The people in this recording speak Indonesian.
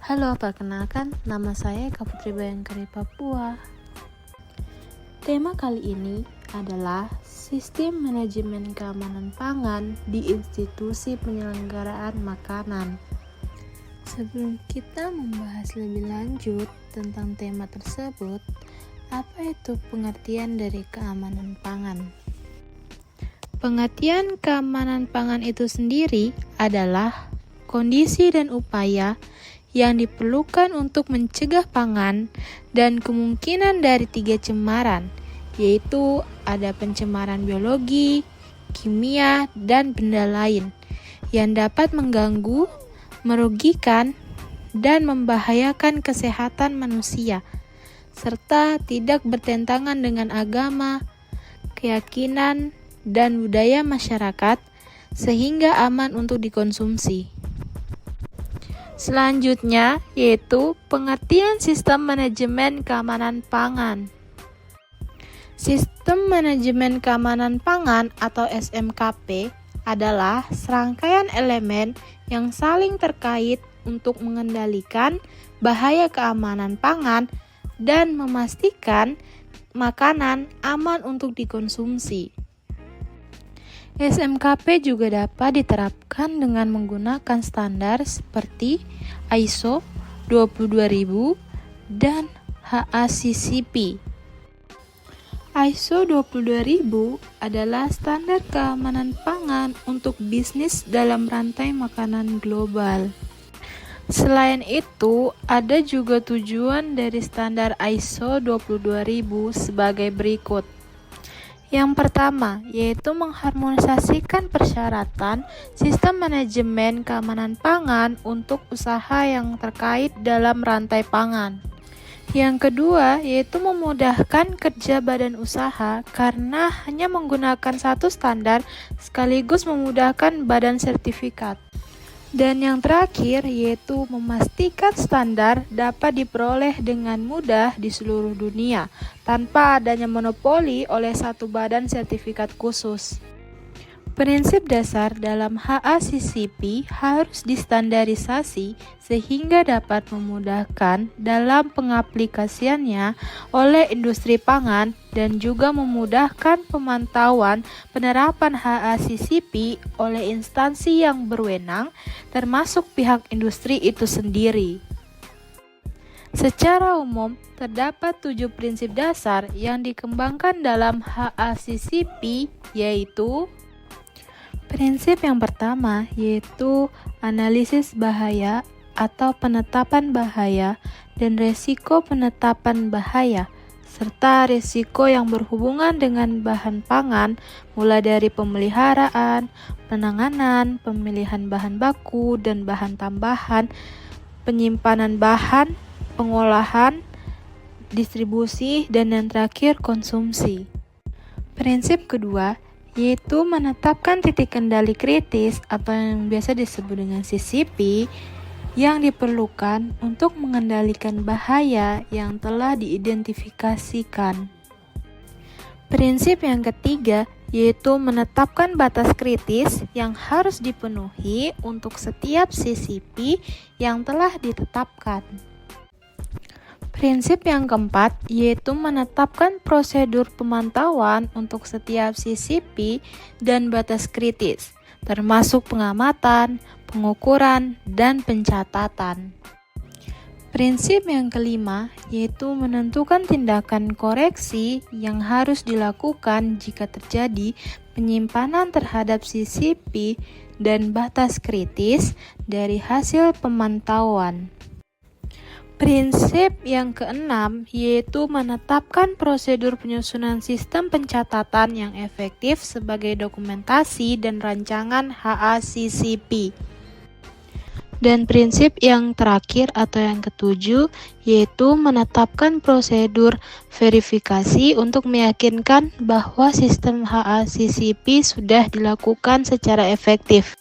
Halo, perkenalkan, nama saya Eka Putri Bayangkari Papua. Tema kali ini adalah Sistem Manajemen Keamanan Pangan di Institusi Penyelenggaraan Makanan. Sebelum kita membahas lebih lanjut tentang tema tersebut, apa itu pengertian dari keamanan pangan? Pengertian keamanan pangan itu sendiri adalah kondisi dan upaya yang diperlukan untuk mencegah pangan dan kemungkinan dari 3 cemaran, yaitu ada pencemaran biologi, kimia, dan benda lain yang dapat mengganggu, merugikan, dan membahayakan kesehatan manusia, serta tidak bertentangan dengan agama, keyakinan, dan budaya masyarakat, sehingga aman untuk dikonsumsi. Selanjutnya, yaitu pengertian Sistem Manajemen Keamanan Pangan. Sistem Manajemen Keamanan Pangan atau SMKP adalah serangkaian elemen yang saling terkait untuk mengendalikan bahaya keamanan pangan dan memastikan makanan aman untuk dikonsumsi. SMKP juga dapat diterapkan dengan menggunakan standar seperti ISO 22000 dan HACCP. ISO 22000 adalah standar keamanan pangan untuk bisnis dalam rantai makanan global. Selain itu, ada juga tujuan dari standar ISO 22000 sebagai berikut. Yang pertama, yaitu mengharmonisasikan persyaratan sistem manajemen keamanan pangan untuk usaha yang terkait dalam rantai pangan. Yang kedua, yaitu memudahkan kerja badan usaha karena hanya menggunakan satu standar sekaligus memudahkan badan sertifikat. Dan yang terakhir, yaitu memastikan standar dapat diperoleh dengan mudah di seluruh dunia tanpa adanya monopoli oleh satu badan sertifikat khusus. Prinsip dasar dalam HACCP harus distandarisasi sehingga dapat memudahkan dalam pengaplikasiannya oleh industri pangan dan juga memudahkan pemantauan penerapan HACCP oleh instansi yang berwenang termasuk pihak industri itu sendiri. Secara umum, terdapat 7 prinsip dasar yang dikembangkan dalam HACCP, yaitu prinsip yang pertama yaitu analisis bahaya atau penetapan bahaya dan resiko penetapan bahaya, serta risiko yang berhubungan dengan bahan pangan mulai dari pemeliharaan, penanganan, pemilihan bahan baku dan bahan tambahan, penyimpanan bahan, pengolahan, distribusi, dan yang terakhir konsumsi. Prinsip kedua yaitu menetapkan titik kendali kritis atau yang biasa disebut dengan CCP yang diperlukan untuk mengendalikan bahaya yang telah diidentifikasikan. Prinsip yang ketiga yaitu menetapkan batas kritis yang harus dipenuhi untuk setiap CCP yang telah ditetapkan. Prinsip yang keempat yaitu menetapkan prosedur pemantauan untuk setiap CCP dan batas kritis, termasuk pengamatan, pengukuran, dan pencatatan. Prinsip yang kelima yaitu menentukan tindakan koreksi yang harus dilakukan jika terjadi penyimpanan terhadap CCP dan batas kritis dari hasil pemantauan. Prinsip yang keenam yaitu menetapkan prosedur penyusunan sistem pencatatan yang efektif sebagai dokumentasi dan rancangan HACCP. Dan prinsip yang terakhir atau yang ketujuh yaitu menetapkan prosedur verifikasi untuk meyakinkan bahwa sistem HACCP sudah dilakukan secara efektif.